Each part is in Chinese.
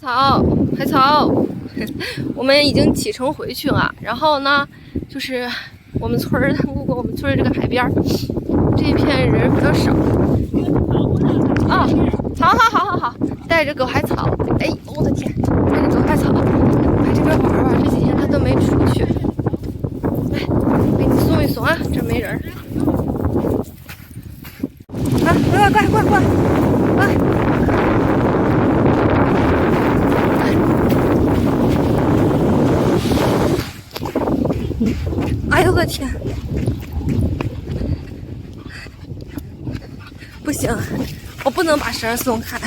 海草，我们已经启程回去了。然后呢，就是我们村儿路过我们村儿这个海边儿，这一片人比较少。啊，好，带着狗海草。哎，我的天，带着狗海草来这边玩玩。这几天他都没出去。来，给你送一送啊，这没人。啊，快！哎呦我的天！不行，我不能把绳松开。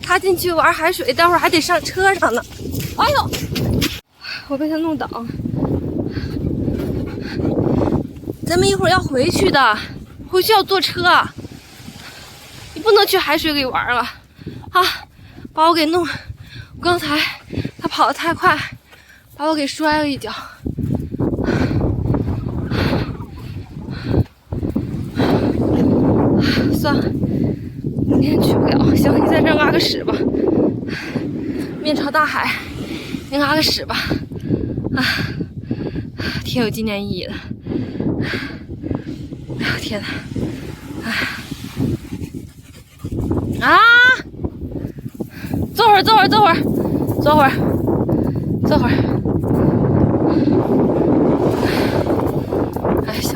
他进去玩海水，待会儿还得上车上呢。哎呦，我被他弄倒。咱们一会儿要回去的，回去要坐车。你不能去海水里玩了啊！把我给弄，刚才他跑得太快，把我给摔了一跤。算了，今天去不了。行，你在这拉个屎吧，面朝大海，你拉个屎吧。啊，挺有纪念意义的。哎呦天哪！啊！坐会儿。